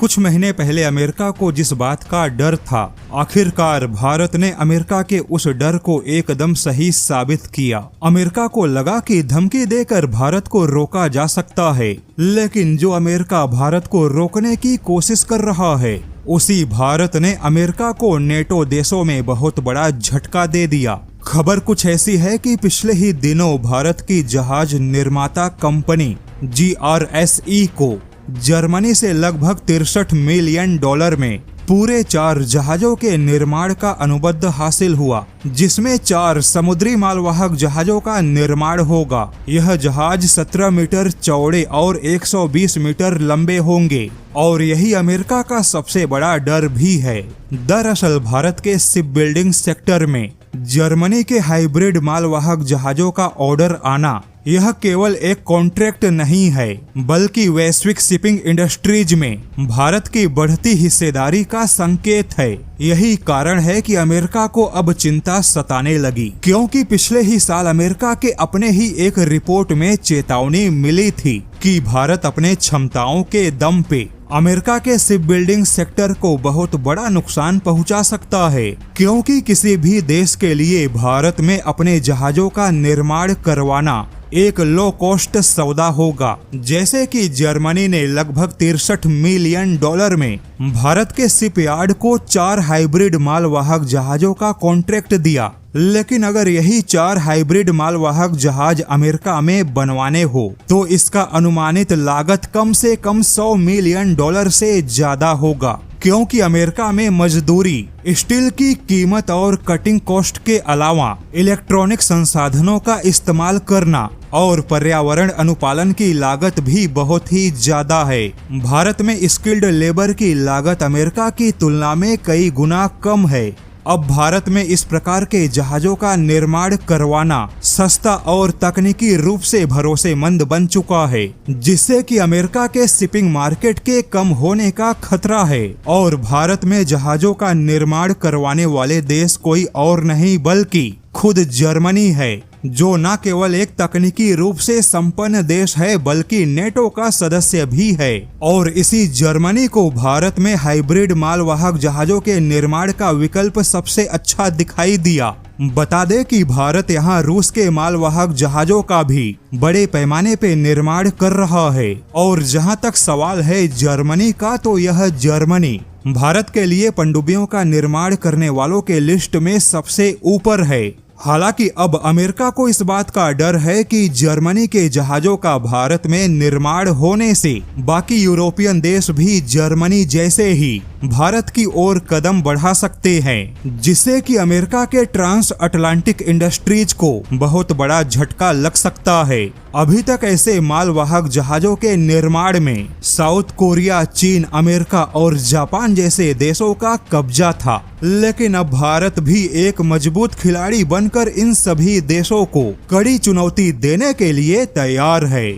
कुछ महीने पहले अमेरिका को जिस बात का डर था, आखिरकार भारत ने अमेरिका के उस डर को एकदम सही साबित किया। अमेरिका को लगा कि धमकी देकर भारत को रोका जा सकता है, लेकिन जो अमेरिका भारत को रोकने की कोशिश कर रहा है, उसी भारत ने अमेरिका को नेटो देशों में बहुत बड़ा झटका दे दिया। खबर कुछ ऐसी है कि पिछले ही दिनों भारत की जहाज निर्माता कंपनी GRSE को जर्मनी से लगभग $63 मिलियन में पूरे 4 जहाजों के निर्माण का अनुबंध हासिल हुआ, जिसमें 4 समुद्री मालवाहक जहाजों का निर्माण होगा। यह जहाज 17 मीटर चौड़े और 120 मीटर लंबे होंगे और यही अमेरिका का सबसे बड़ा डर भी है। दरअसल भारत के शिप बिल्डिंग सेक्टर में जर्मनी के हाइब्रिड मालवाहक जहाजों का ऑर्डर आना यह केवल एक कॉन्ट्रैक्ट नहीं है, बल्कि वैश्विक शिपिंग इंडस्ट्रीज में भारत की बढ़ती हिस्सेदारी का संकेत है। यही कारण है कि अमेरिका को अब चिंता सताने लगी, क्योंकि पिछले ही साल अमेरिका के अपने ही एक रिपोर्ट में चेतावनी मिली थी कि भारत अपने क्षमताओं के दम पे अमेरिका के शिप बिल्डिंग सेक्टर को बहुत बड़ा नुकसान पहुंचा सकता है, क्योंकि किसी भी देश के लिए भारत में अपने जहाजों का निर्माण करवाना एक लो कॉस्ट सौदा होगा। जैसे कि जर्मनी ने लगभग $63 मिलियन में भारत के शिपयार्ड को 4 हाइब्रिड मालवाहक जहाजों का कॉन्ट्रैक्ट दिया, लेकिन अगर यही 4 हाइब्रिड मालवाहक जहाज अमेरिका में बनवाने हो तो इसका अनुमानित लागत कम से कम $100 मिलियन से ज्यादा होगा, क्योंकि अमेरिका में मजदूरी, स्टील की कीमत और कटिंग कॉस्ट के अलावा इलेक्ट्रॉनिक संसाधनों का इस्तेमाल करना और पर्यावरण अनुपालन की लागत भी बहुत ही ज्यादा है। भारत में स्किल्ड लेबर की लागत अमेरिका की तुलना में कई गुना कम है। अब भारत में इस प्रकार के जहाजों का निर्माण करवाना सस्ता और तकनीकी रूप से भरोसेमंद बन चुका है, जिससे कि अमेरिका के शिपिंग मार्केट के कम होने का खतरा है। और भारत में जहाजों का निर्माण करवाने वाले देश कोई और नहीं बल्कि खुद जर्मनी है, जो न केवल एक तकनीकी रूप से संपन्न देश है बल्कि नेटो का सदस्य भी है। और इसी जर्मनी को भारत में हाइब्रिड मालवाहक जहाजों के निर्माण का विकल्प सबसे अच्छा दिखाई दिया। बता दे कि भारत यहाँ रूस के मालवाहक जहाजों का भी बड़े पैमाने पे निर्माण कर रहा है। और जहाँ तक सवाल है जर्मनी का, तो यह जर्मनी भारत के लिए पनडुब्बियों का निर्माण करने वालों के लिस्ट में सबसे ऊपर है। हालांकि अब अमेरिका को इस बात का डर है कि जर्मनी के जहाजों का भारत में निर्माण होने से बाकी यूरोपियन देश भी जर्मनी जैसे ही भारत की ओर कदम बढ़ा सकते हैं, जिससे कि अमेरिका के ट्रांस अटलांटिक इंडस्ट्रीज को बहुत बड़ा झटका लग सकता है। अभी तक ऐसे मालवाहक जहाजों के निर्माण में साउथ कोरिया, चीन, अमेरिका और जापान जैसे देशों का कब्जा था, लेकिन अब भारत भी एक मजबूत खिलाड़ी बनकर इन सभी देशों को कड़ी चुनौती देने के लिए तैयार है।